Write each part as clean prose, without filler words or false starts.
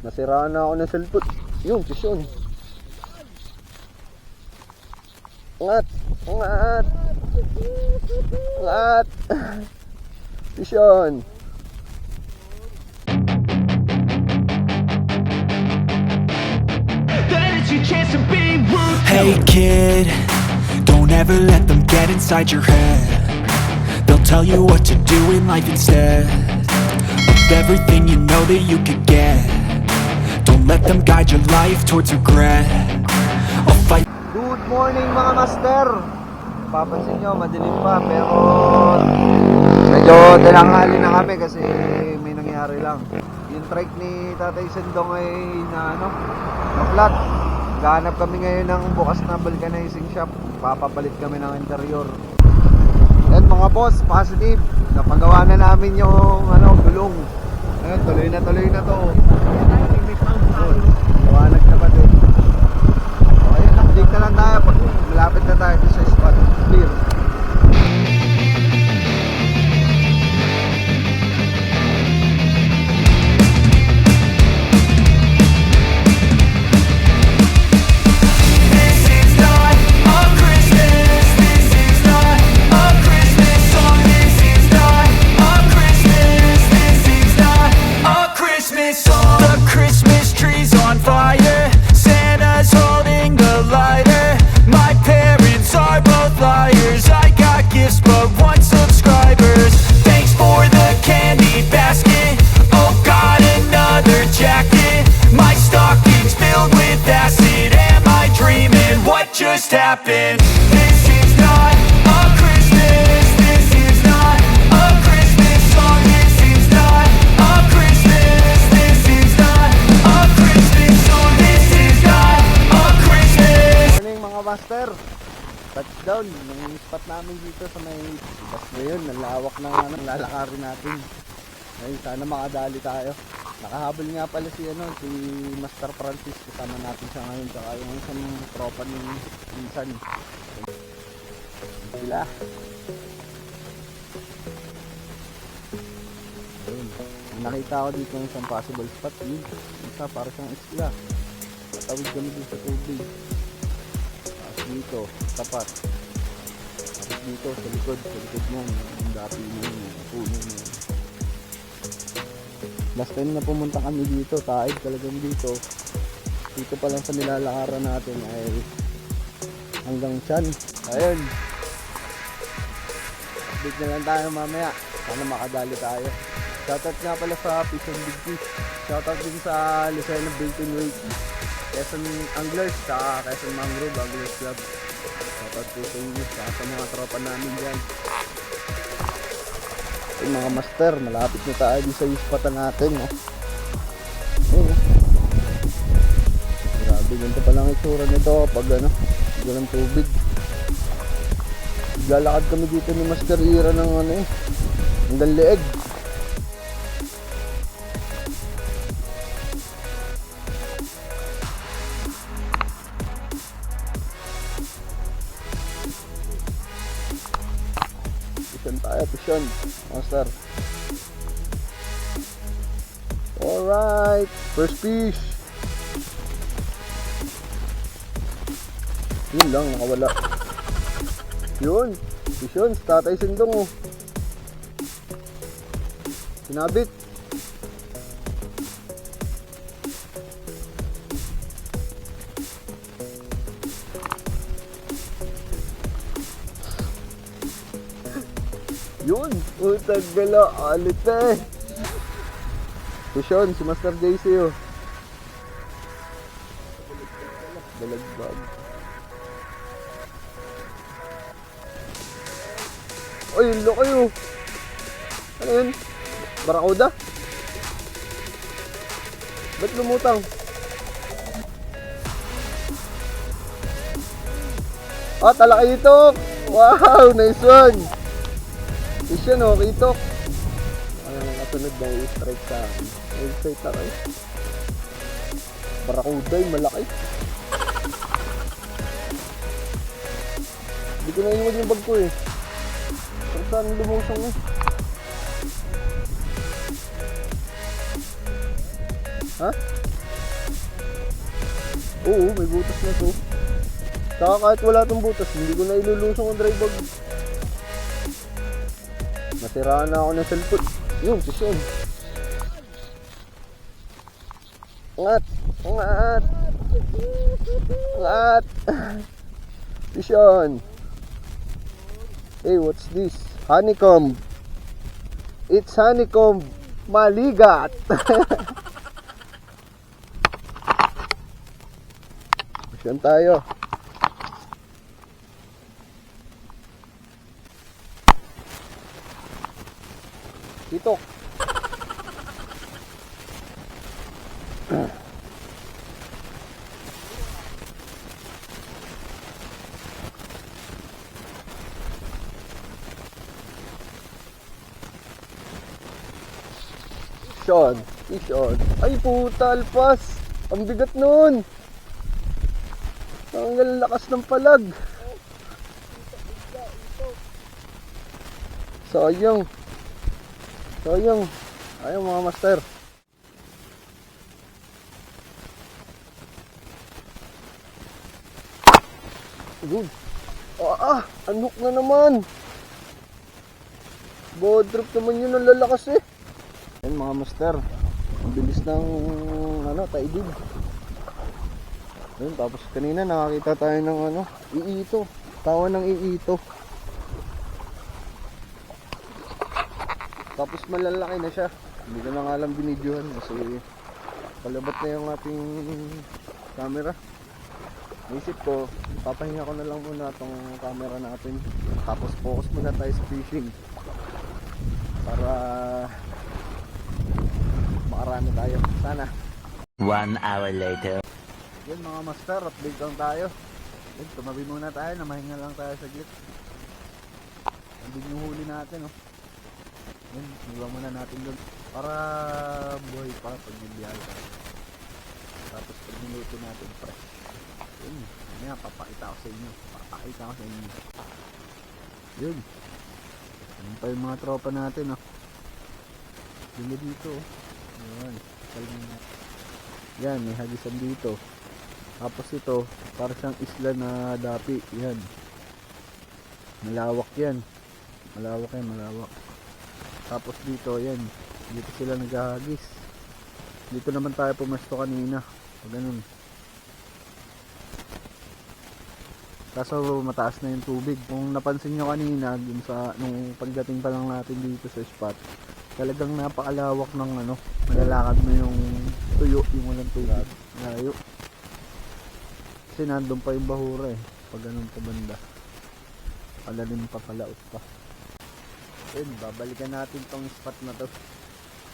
Nasiraan na ako ng cellphone. Yun, fish yun. Angat! Angat! Angat! Fish yun. Hey kid, don't ever let them get inside your head. They'll tell you what to do in life instead of everything you know that you could get. Don't let them guide your life towards regret. I'll fight. Good morning mga master. Papansin nyo, madilim pa pero medyo tinanghali na kami kasi may nangyari lang. Yung trike ni Tatay Sendong ay na flat. Gahanap kami ngayon ng bukas na vulcanizing shop. Papapalit kami ng interior. And mga boss, positive. Napagawa na namin yung gulong. Ayun, tuloy na to. Liwanag na ba din? Okay, update na lang tayo pag malapit na tayo sa spot. Clear. Just happened. This is not a Christmas. This is not a Christmas song. This is not a Christmas. This is not a Christmas song. This is not a Christmas. Morning mga master. Touchdown ng spot namin dito sa may bus ngayon. Nalawak ng lalakarin natin. Ay, sana makadali tayo. Nakahabol nga pala si Master Francis, kasama natin siya ngayon, saka yung isang tropa ni Insan. Sila. Ayun. Nakita ko dito yung isang possible spot. Yun. Isa para siyang isla. Patawid kami dito sa tubig. Tapos dito, tapat. Tapos dito, sa likod mo. Yung dati mo yun, puno mo yun. Last time na pumunta kami dito, taid talagang dito. Dito pa lang sa nilalakaran natin ay hanggang tiyan. Ayun. Update na lang tayo mamaya. Sana makadali tayo. Shoutout nga pala sa Fish and Big Fish. Shoutout din sa Lucena Built-in Weight. Quezon Anglers, sa Quezon Mangrove Anglers Club. Shoutout po sa inyo, sa mga tropa namin dyan. Yung mga master, malapit na tayo sa ispatan natin. Grabe, ganito palang itsura nito pag walang tubig. Lalakad kami dito ni Master Ira ng hanggang leeg. Pisyon, master. Alright, first fish. Yun lang, nakawala. Yun, pisyon, Tatay Sendong. Sinabit. Yun, utag gala, alit eh. Kusyon, si Master JC Dalagbag. Ay, yun lo kayo. Ano yun? Barakuda? Ba't lumutang? Ah, talakay ito. Wow, nice one. Isya no, kitok. Ano nang kasunod na i-strike sa akin. I-strike na kayo. Barakuday, malaki. Hindi ko naiwan yung bag ko eh. Kung saan lumusong eh. Ha? Oo, may butas na to. Saka kahit wala tong butas, hindi ko na ilulusong ang dry bag. Nasiraan na ako ng cellphone. Yun, Sean. Angat! Angat! Angat! Sean! Hey, what's this? Honeycomb! It's honeycomb! Maligat! Sean tayo. Titok. Sean, Sean. Ay puta, alpas. Ang bigat nun. Ang lakas ng palag. Sayang. Sayang. Ayun mga master. Good. Anok na naman. Bodrop naman yun, ang lalakas eh. Ayun mga master. Ang bilis ng taidid. Ayun, tapos kanina nakakita tayo ng iito. Tawa ng iito. Tapos malalaki na siya. Hindi ko na nga alam binidyohan kasi palabat na yung ating camera. Naisip ko, papahinga ko na lang muna itong camera natin. Tapos focus muna tayo sa fishing. Para makarami tayo. Sana. 1 hour later. Yun mga master, update lang tayo. Yun, tumabi muna tayo, namahinga lang tayo saglit. Andun yung huli natin, oh. Yun, iwan muna natin doon. Para buhay pa pag nilbihay tayo. Tapos pag niluto natin fresh. Yun, mamaya papakita ko sa inyo. Yun. Ano pa yung mga tropa natin, oh. Dito dito, oh. Ayan. Yan, may hagisan dito. Tapos ito, para siyang isla na dapi. Yan. Malawak yan. Malawak. Tapos dito, yan. Dito sila naghahagis. Dito naman tayo pumesto kanina. O ganun. Kaso mataas na yung tubig. Kung napansin nyo kanina, nung pagdating pa lang natin dito sa spot, talagang napakalawak ng malalakad mo yung tuyo, yung walang tubig. Layo. Kasi nandun pa yung bahura eh. Pag ganun pa banda. Palalim pa, palaot pa. Ayun, babalikan natin tong spot na to.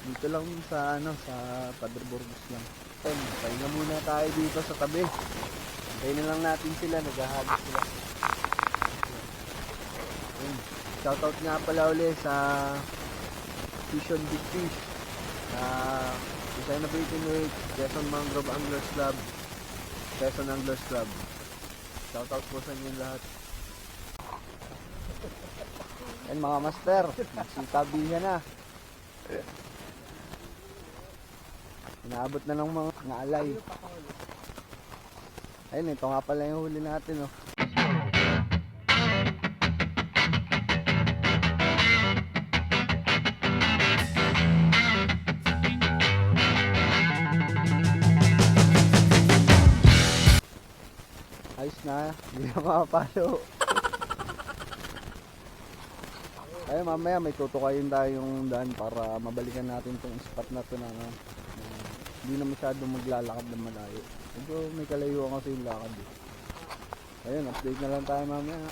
Dito lang sa sa Padre Burgos lang. Ayun, pahinga muna tayo dito sa tabi. Antayin na lang natin sila, naghahagis sila. Ayun, shoutout nga pala uli sa Vision Big Fish, Design of 18 Quezon Mangrove Anglers Club, Quezon Anglers Club. Shoutout po sa inyo lahat. Yan mga master, nagsitabihan na. Inaabot na ng mga alay. Ayun, ito nga pala yung huli natin, oh. Ayos na, hindi na makapalo. Ay mamaya may tutukayin tayong daan para mabalikan natin tong spot na to na hindi na masyadong maglalakad ng malayo. Medyo may kalayuan kasi yung lakad eh. Ayun, update na lang tayo mamaya.